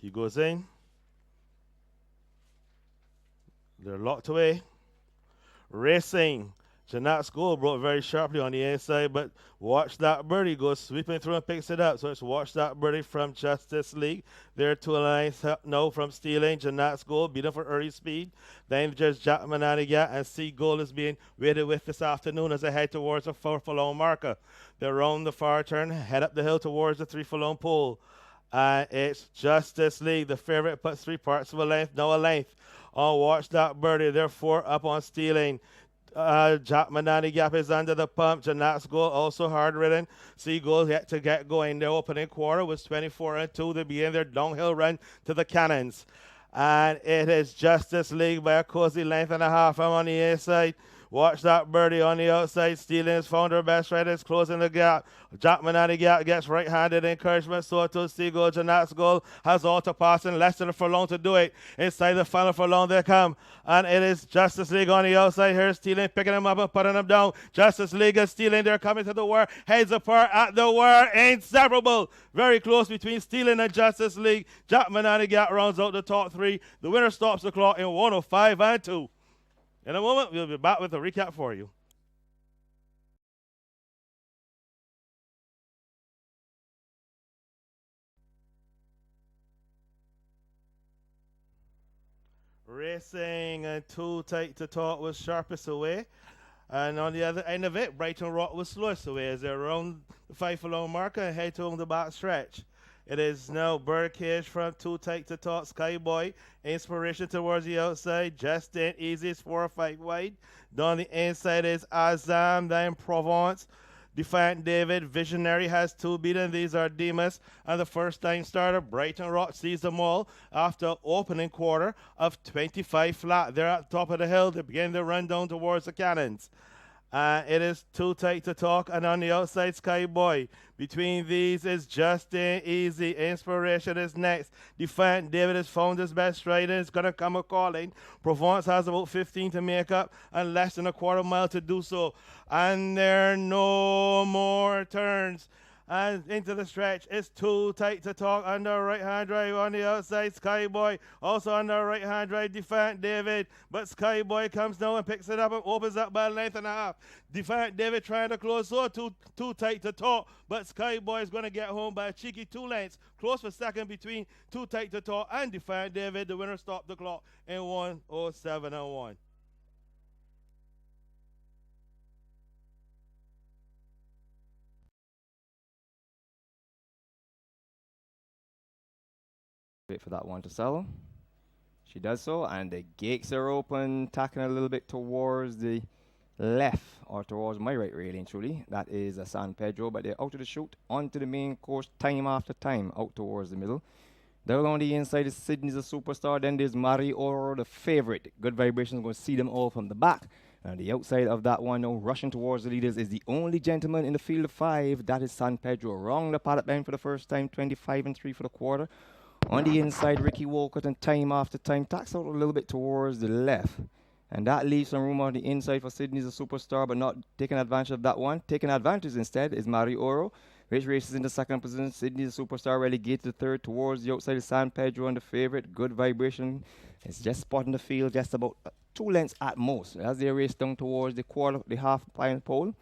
He goes in. They're locked away. Racing. Janat's goal broke very sharply on the inside, but watch that birdie goes sweeping through and picks it up. So it's watch that birdie from Justice League. They're 2 lines now from stealing. Janat's goal, beaten for early speed. Then just Jack Mananiga and C goal is being waited with this afternoon as they head towards the 4 furlong marker. They're round the far turn, head up the hill towards the 3 furlong pole. And it's Justice League. The favorite puts 3 parts of a length, now a length. On watch that birdie. They're 4 up on stealing. Jack Manani Gap is under the pump. Janat's goal also hard ridden. Seagull yet to get going. Their opening quarter was 24-2. They begin their downhill run to the Cannons. And it is Justice League by a cozy length and a half. I'm on the inside. Watch that birdie on the outside. Stealing is found her best riders closing the gap. Jack Manani Gap gets right-handed encouragement. So to Seagull. Janat's goal has all to pass in less than a furlong to do it. Inside the final furlong they come. And it is Justice League on the outside here. Stealing, picking them up and putting them down. Justice League is stealing. They're coming to the wire. Heads apart at the wire. Inseparable. Very close between Stealing and Justice League. Jack Manani Gap rounds out the top 3. The winner stops the clock in 105-2. In a moment, we'll be back with a recap for you. Racing and Too Tight to Talk was sharpest away. And on the other end of it, Brighton Rock was slowest away as they're around the 5 furlong marker and head along the back stretch. It is now Birdcage from Too Tight to Talk, Skyboy, Inspiration towards the outside, Just Ain't Easy is 4 or 5 wide. Down the inside is Azam, then Provence. Defiant David, Visionary has 2 beaten. These are Demas. And the first time starter, Brighton Rock, sees them all after opening quarter of 25 flat. They're at the top of the hill. They begin to run down towards the Cannons. It is Too Tight to Talk, and on the outside, Skyboy. Between these is Just Ain't Easy. Inspiration is next. Defiant David has found his best stride and is going to come a calling. Provence has about 15 to make up and less than a quarter mile to do so. And there are no more turns. And into the stretch, it's Too Tight to Talk under right-hand drive on the outside. Skyboy also under right-hand drive. Defiant David, but Skyboy comes down and picks it up and opens up by a length and a half. Defiant David trying to close, so too tight to talk, but Skyboy is going to get home by a cheeky 2 lengths. Close for second between Too Tight to Talk and Defiant David. The winner stopped the clock in 107-1. Wait for that one to settle. She does so, and the gates are open, tacking a little bit towards the left, or towards my right, really and truly. That is a San Pedro, but they're out of the chute, onto the main course, time after time, out towards the middle. Down on the inside is Sydney's a superstar, then there's Mari Oro, the favorite. Good vibrations, going to see them all from the back. And the outside of that one, now rushing towards the leaders, is the only gentleman in the field of 5. That is San Pedro. Wrong the paddock line for the first time, 25-3 for the quarter. On the inside, Ricky Walcott, and time after time tacks out a little bit towards the left. And that leaves some room on the inside for Sydney's a superstar, but not taking advantage of that one. Taking advantage instead is Mari Oro, which races in the second position. Sydney's a superstar relegated to third towards the outside of San Pedro and the favorite. Good vibration. It's just spotting the field just about 2 lengths at most as they race down towards the half pine pole.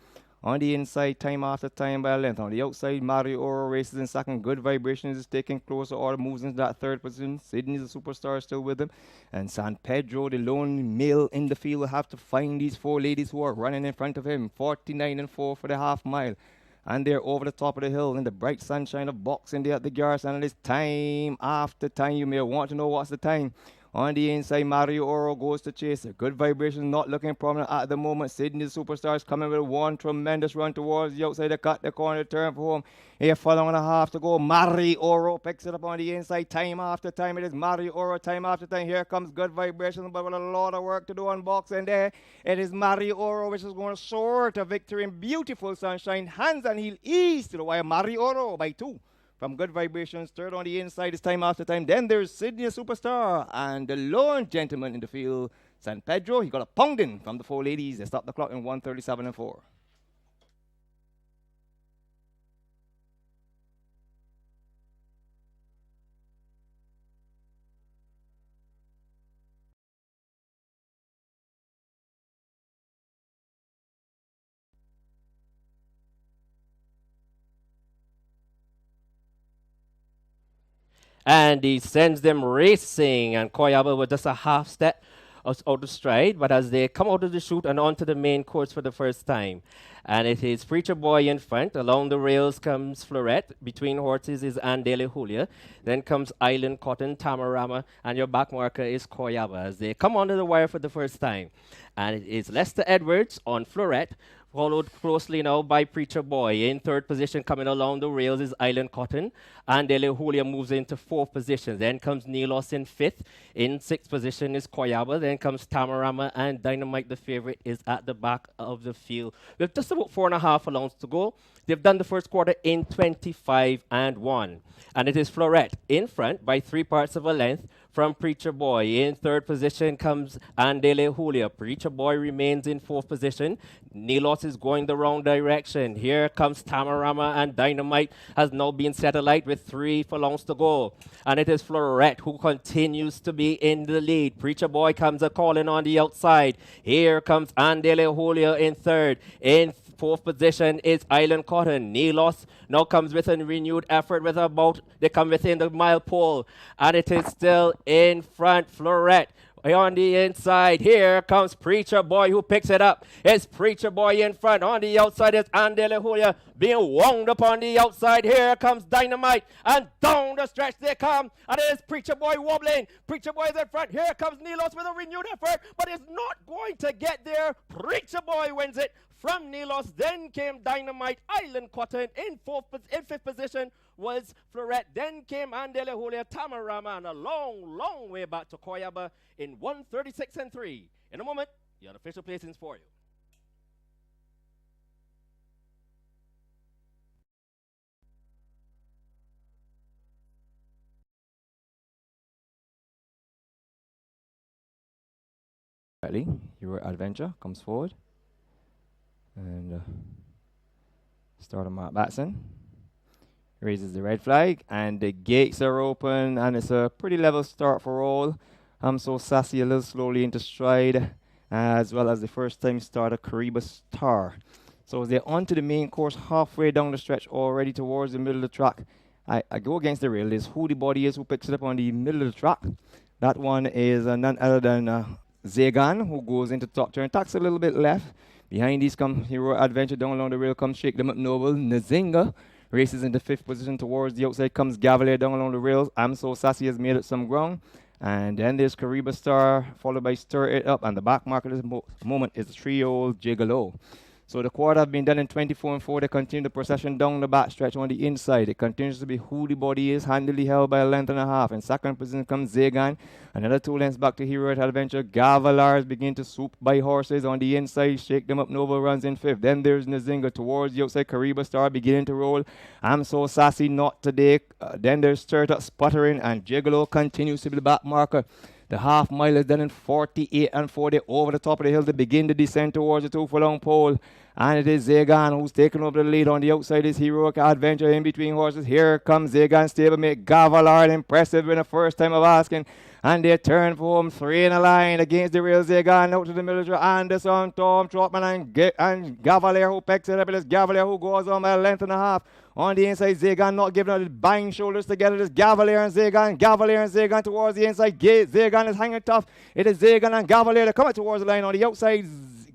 On the inside, time after time by a length. On the outside, Mario Oro races in second. Good vibrations is taking closer order, moves into that third position. Sydney's a superstar still with him. And San Pedro, the lone male in the field, will have to find these 4 ladies who are running in front of him. 49-4 for the half mile. And they're over the top of the hill in the bright sunshine of boxing there at the Garrison. And it's time after time. You may want to know what's the time. On the inside, Mario Oro goes to Chaser. Good vibration, not looking prominent at the moment. Sydney's superstars coming with one tremendous run towards the outside. They cut the corner, turn for home. Here, 4.5 to go. Mario Oro picks it up on the inside. Time after time, it is Mario Oro. Time after time, here comes good vibration, but with a lot of work to do on boxing there. It is Mario Oro, which is going to soar to victory in beautiful sunshine. Hands and heel east to the wire. Mario Oro by 2. From good vibrations, third on the inside is time after time. Then there's Sydney, a superstar, and the lone gentleman in the field, San Pedro. He got a pounding from the 4 ladies. They stopped the clock in 137-4. and he sends them racing. And Koyaba with just a half step out of stride, but as they come out of the chute and onto the main course for the first time. And it is Preacher Boy in front. Along the rails comes Florette. Between horses is Andele Julia. Then comes Island Cotton, Tamarama, and your back marker is Koyaba as they come onto the wire for the first time. And it is Lester Edwards on Florette, followed closely now by Preacher Boy. In third position, coming along the rails is Island Cotton. And Julia moves into fourth position. Then comes Nilos in fifth. In sixth position is Koyaba. Then comes Tamarama, and Dynamite, the favorite, is at the back of the field. With just about 4.5 furlongs to go. They've done the first quarter in 25 and 1. And it is Florette in front by 3 parts of a length from Preacher Boy. In third position comes Andele Julia. Preacher Boy remains in fourth position. Nilos is going the wrong direction. Here comes Tamarama, and Dynamite has now been satellite with 3 furlongs to go. And it is Florette who continues to be in the lead. Preacher Boy comes a calling on the outside. Here comes Andele Julia in third. In fourth position is Island Cotton. Nilos now comes with a renewed effort with they come within the mile pole. And it is still in front, Florette. On the inside, here comes Preacher Boy who picks it up. It's Preacher Boy in front. On the outside is Andele Julia being wound up on the outside. Here comes Dynamite, and down the stretch they come. And it is Preacher Boy wobbling. Preacher Boy is in front. Here comes Nilos with a renewed effort, but is not going to get there. Preacher Boy wins it from Nilos. Then came Dynamite. Island Cotton in fifth position was Florette. Then came Andele Julia, Tamarama, and a long, long way back to Koyaba in 136 and 3. In a moment, the official placings for you. Your adventure comes forward and start on Mark Batson. Raises the red flag, and the gates are open, and it's a pretty level start for all. I'm so sassy a little slowly into stride, as well as the first time starter Kariba Star. So as they're onto the main course, halfway down the stretch, already towards the middle of the track, I go against the rail. There's who the body is who picks it up on the middle of the track. That one is none other than Zagan, who goes into top turn, tacks a little bit left. Behind these come Hero Adventure, down along the rail comes Shake Them Up Noble. Nazinga races into fifth position. Towards the outside comes Gavalier down along the rails. I'm So Sassy has made it some ground. And then there's Kariba Star, followed by Stir It Up. And the back marker at this moment is 3-year-old Gigolo. So the quarter have been done in 24 and 4. They continue the procession down the back stretch on the inside. It continues to be who the body is, handily held by a length and a half. In second position comes Zagan. Another 2 lengths back to Hero Adventure. Gavalars begin to swoop by horses on the inside. Shake Them Up Nova runs in fifth. Then there's Nazinga towards the outside. Kariba Star beginning to roll. I'm So Sassy not today. Then there's Stir Up Sputtering, and Gigolo continues to be the back marker. The half mile is done in 48 and 40 over the top of the hill to begin the descent towards the 2 furlong pole. And it is Zagan who's taking over the lead. On the outside is Heroic Adventure in between horses. Here comes Zagan stablemate Gavalard, impressive in the first time of asking. And they turn for home, 3 in a line against the rail. Zagan out to the middle. Anderson, Tom Trotman, and Gavalier who picks it up. It is Gavalier who goes on by a length and a half. On the inside, Zagan not giving out, banging shoulders together. It is Gavalier and Zagan towards the inside. Zagan is hanging tough. It is Zagan and Gavalier. They're coming towards the line. On the outside,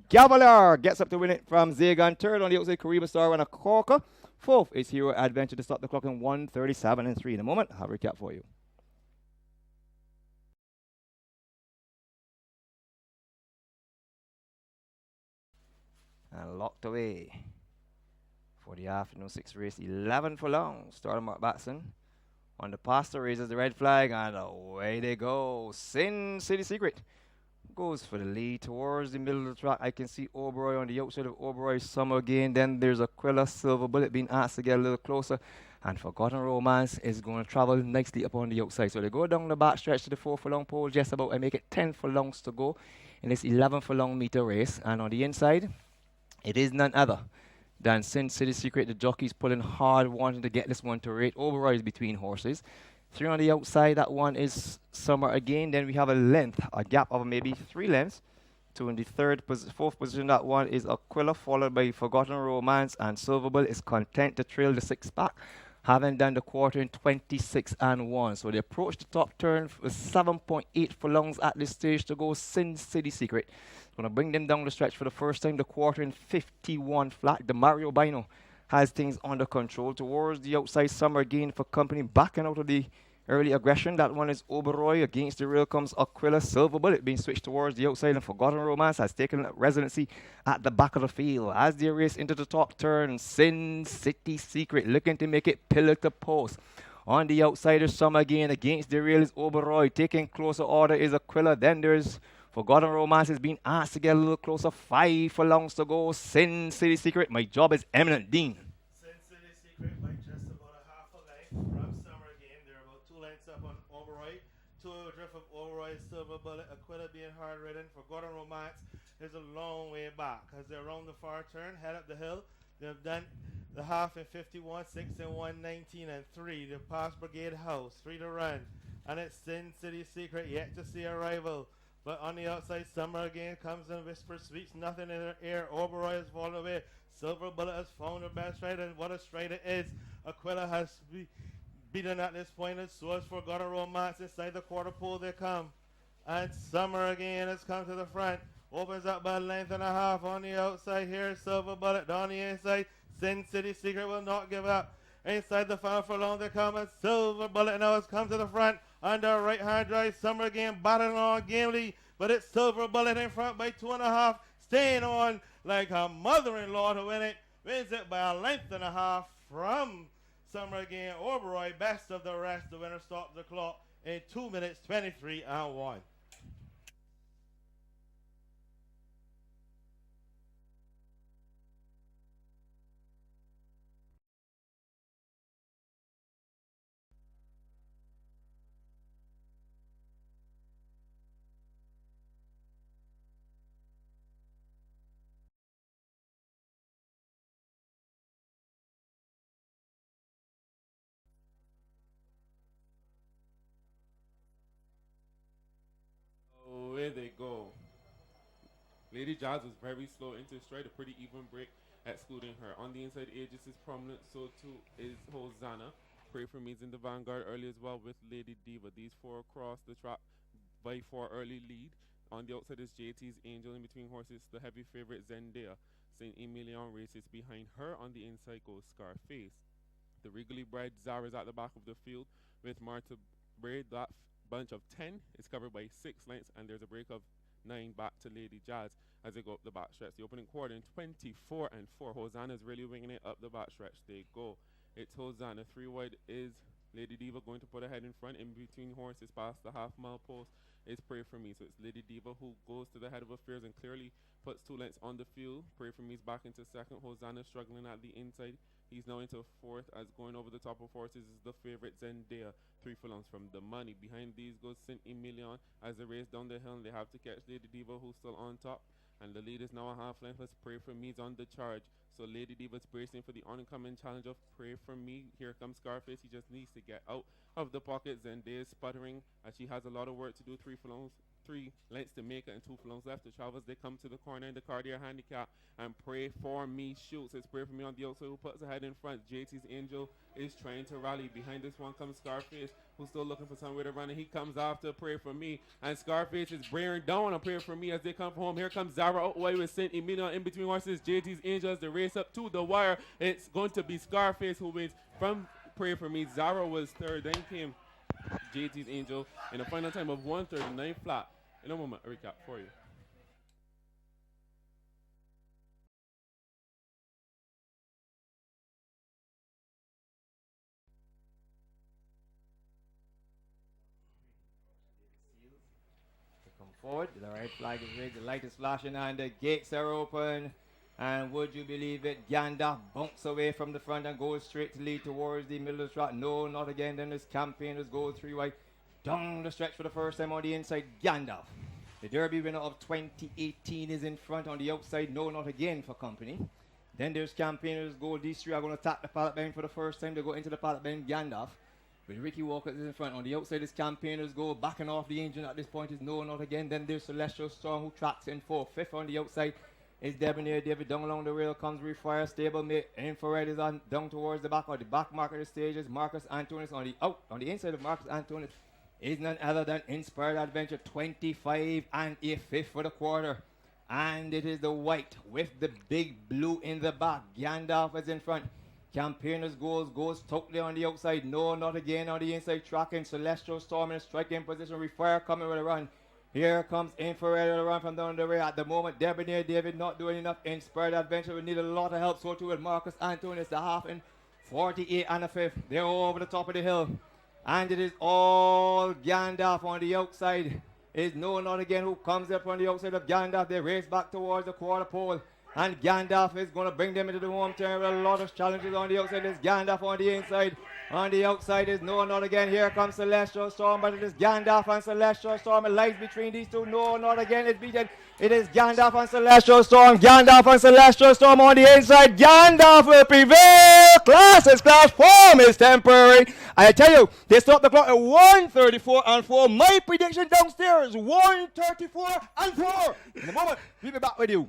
Gavalier gets up to win it from Zagan. Third on the outside, Kariba Star and a corker. Fourth is Hero Adventure to stop the clock in 137 and 3. In a moment, I'll have a recap for you. And locked away for the afternoon 6 race, 11 furlongs. Starting Mark Batson on the pastor, raises the red flag, and away they go. Sin City Secret goes for the lead towards the middle of the track. I can see Oberoi on the outside of Oberoi Summer again. Then there's Aquila Silver Bullet being asked to get a little closer. And Forgotten Romance is going to travel nicely up on the outside. So they go down the back stretch to the 4 furlong pole just about. I make it 10 furlongs to go in this 11 furlong meter race. And on the inside, it is none other than Sin City Secret. The jockey's pulling hard, wanting to get this one to rate. Oberoi is between horses. 3 on the outside, that one is Summer again. Then we have a gap of maybe 3 lengths. 2 in the fourth position, that one is Aquila, followed by Forgotten Romance, and Silver Bull is content to trail the 6 pack. having done the quarter in 26 and 1. So they approach the top turn with 7.8 furlongs at this stage to go. Sin City Secret going to bring them down the stretch for the first time, the quarter in 51 flat. The Mario Bino has things under control towards the outside. Summer Gain for company, backing out of the early aggression. That one is Oberoi. Against the rail comes Aquila. Silver Bullet being switched towards the outside, and Forgotten Romance has taken residency at the back of the field. As they race into the top turn, Sin City Secret looking to make it pillar to post. On the outside is Summer Gain. Against the rail is Oberoi. Taking closer order is Aquila. Then there's Forgotten Romance is being asked to get a little closer. 5 furlongs to go. Sin City Secret. My job is eminent, Dean. Sin City Secret by just about a half a length from Summer Game. They're about 2 lengths up on Oberoi. 2 drift of Oberoi, Silver Bullet, Aquila being hard ridden. Forgotten Romance is a long way back as they're around the far turn, head up the hill. They've done the half in 51, 6 and 1, 19 and 3. They've passed Brigade House, 3 to run. And it's Sin City Secret yet to see a rival. But on the outside, Summer again comes and whispers, sweeps nothing in her ear. Oberoi has fallen away. Silver Bullet has found her best stride, and what a stride it is. Aquila has beaten at this point, and so has Forgotten Romance. Inside the quarter pole they come. And Summer again has come to the front. Opens up by a length and a half on the outside here. Silver Bullet down the inside. Sin City Secret will not give up. Inside the final furlong they come, and Silver Bullet now has come to the front. Under right hand drive, Summer again battling on gamely, but it's Silver Bullet in front by 2.5, staying on like her mother-in-law to win it. Wins it by a length and a half from Summer again. Oberoi, best of the rest. The winner stops the clock in 2 minutes 23 and 1. Away they go. Lady Jazz was very slow into stride, a pretty even break, excluding her. On the inside edges is prominent, so too is Hosanna. Pray for Me's in the vanguard early as well with Lady Diva. These 4 across the track by 4 early lead. On the outside is JT's Angel. In between horses, the heavy favorite Zendaya. St. Emilion races behind her. On the inside goes Scarface. The regally bred Zara's at the back of the field with Marta Braid. That bunch of 10 is covered by 6 lengths, and there's a break of 9 back to Lady Jazz as they go up the back stretch. The opening quarter in 24 and 4. Hosanna's really winging it up the back stretch. They go. It's Hosanna. 3 wide is Lady Diva going to put her head in front. In between horses past the half-mile post is Pray For Me. So it's Lady Diva who goes to the head of affairs and clearly puts 2 lengths on the field. Pray For Me's back into second. Hosanna struggling at the inside. He's now into fourth as going over the top of horses is the favorite Zendaya. 3 furlongs from the money. Behind these goes St. Emilion as they race down the hill, and they have to catch Lady Diva who's still on top. And the lead is now a half length. Let's Pray For Me's on the charge. So Lady Diva's bracing for the oncoming challenge of Pray For Me. Here comes Scarface. He just needs to get out of the pocket. Zendaya is sputtering as she has a lot of work to do. 3 furlongs, 3 lengths to make it, and 2 furlongs left to travel as they come to the corner in the Cartier handicap. And Pray For Me shoots. It's Pray For Me on the outside who puts her head in front. JT's Angel is trying to rally. Behind this one comes Scarface, who's still looking for somewhere to run, and he comes after Pray For Me. And Scarface is bearing down on Pray For Me as they come from home. Here comes Zara out away with St. Emilion in between horses. JT's Angel as they race up to the wire. It's going to be Scarface who wins from Pray For Me. Zara was third, then came JT's Angel in a final time of 1:39 flat. In a moment, a recap for you. Come forward. The red flag is raised. The light is flashing and the gates are open. And would you believe it? Gandalf bumps away from the front and goes straight to lead towards the middle of the track. No, not again. Then this Campaigners go 3 wide. Down the stretch for the first time on the inside. Gandalf. The Derby winner of 2018 is in front on the outside. No, not again for company. Then there's Campaigners go. These 3 are going to attack the pallet bend for the first time. They go into the pallet bend. Gandalf. With Ricky Walker is in front. On the outside is Campaigners go. Backing off the engine at this point is No, not again. Then there's Celestial Storm who tracks in 4th. 5th on the outside It's Debonair David down along the rail, comes Refire, Stablemate, Infrared is on down towards the back, or the back mark of the stages. Marcus Antonis on the inside of Marcus Antonis is none other than Inspired Adventure, 25 and a fifth for the quarter. And it is the white with the big blue in the back. Gandalf is in front. Campaigners goes totally on the outside. No, not again on the inside. Tracking Celestial Storm in a striking position. Refire coming with a run. Here comes Infrared with a run from down the way. At the moment, Debonair David not doing enough. Inspired Adventure will need a lot of help. So too with Marcus Antonius, the half in 48 and a fifth. They're over the top of the hill. And it is all Gandalf on the outside. Is no not again who comes up on the outside of Gandalf. They race back towards the quarter pole. And Gandalf is going to bring them into the home turn with a lot of challenges on the outside. There's Gandalf on the inside. On the outside is no not again. Here comes Celestial Storm, but it is Gandalf and Celestial Storm. It lies between these two. No, not again. It's beaten. It is Gandalf and Celestial Storm. Gandalf and Celestial Storm on the inside. Gandalf will prevail. Class is class. Form is temporary. I tell you, they stopped the clock at 1:34 and 4. My prediction downstairs, 1:34 and 4. In a moment, we'll be back with you.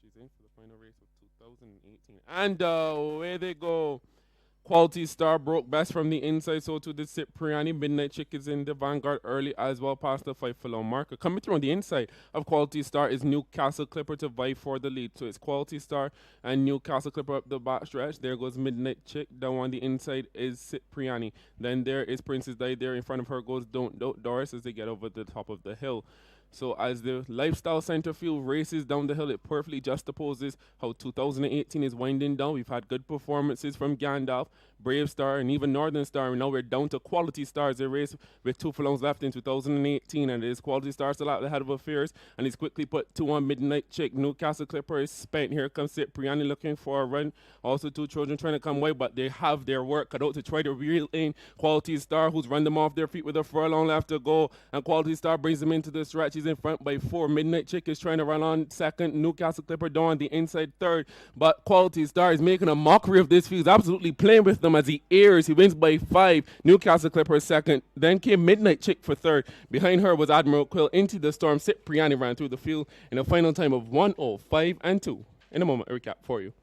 She's in for the final race of 2018. And away they go. Quality Star broke best from the inside, so to the Cipriani. Midnight Chick is in the vanguard early as well, past the 5 furlong marker. Coming through on the inside of Quality Star is Newcastle Clipper to vie for the lead. So it's Quality Star and Newcastle Clipper up the back stretch. There goes Midnight Chick. Down on the inside is Cipriani. Then there is Princess Di. There in front of her goes Don't Doris as they get over the top of the hill. So as the Lifestyle Center field races down the hill, it perfectly juxtaposes how 2018 is winding down. We've had good performances from Gandalf, Brave Star, and even Northern Star. And now we're down to Quality Stars. They race with 2 furlongs left in 2018, and it is Quality Star still out ahead of affairs. And he's quickly put 2 on Midnight Chick. Newcastle Clipper is spent. Here comes Cipriani looking for a run. Also 2 children trying to come wide, but they have their work cut out to try to reel in Quality Star, who's run them off their feet with a furlong left to go. And Quality Star brings them into the stretch. He's in front by 4. Midnight Chick is trying to run on second. Newcastle Clipper down on the inside third. But Quality Star is making a mockery of this field. He's absolutely playing with them as he airs. He wins by 5. Newcastle Clipper second. Then came Midnight Chick for third. Behind her was Admiral Quill. Into the storm, Cipriani ran through the field in a final time of 1:05 and 2. In a moment, a recap for you.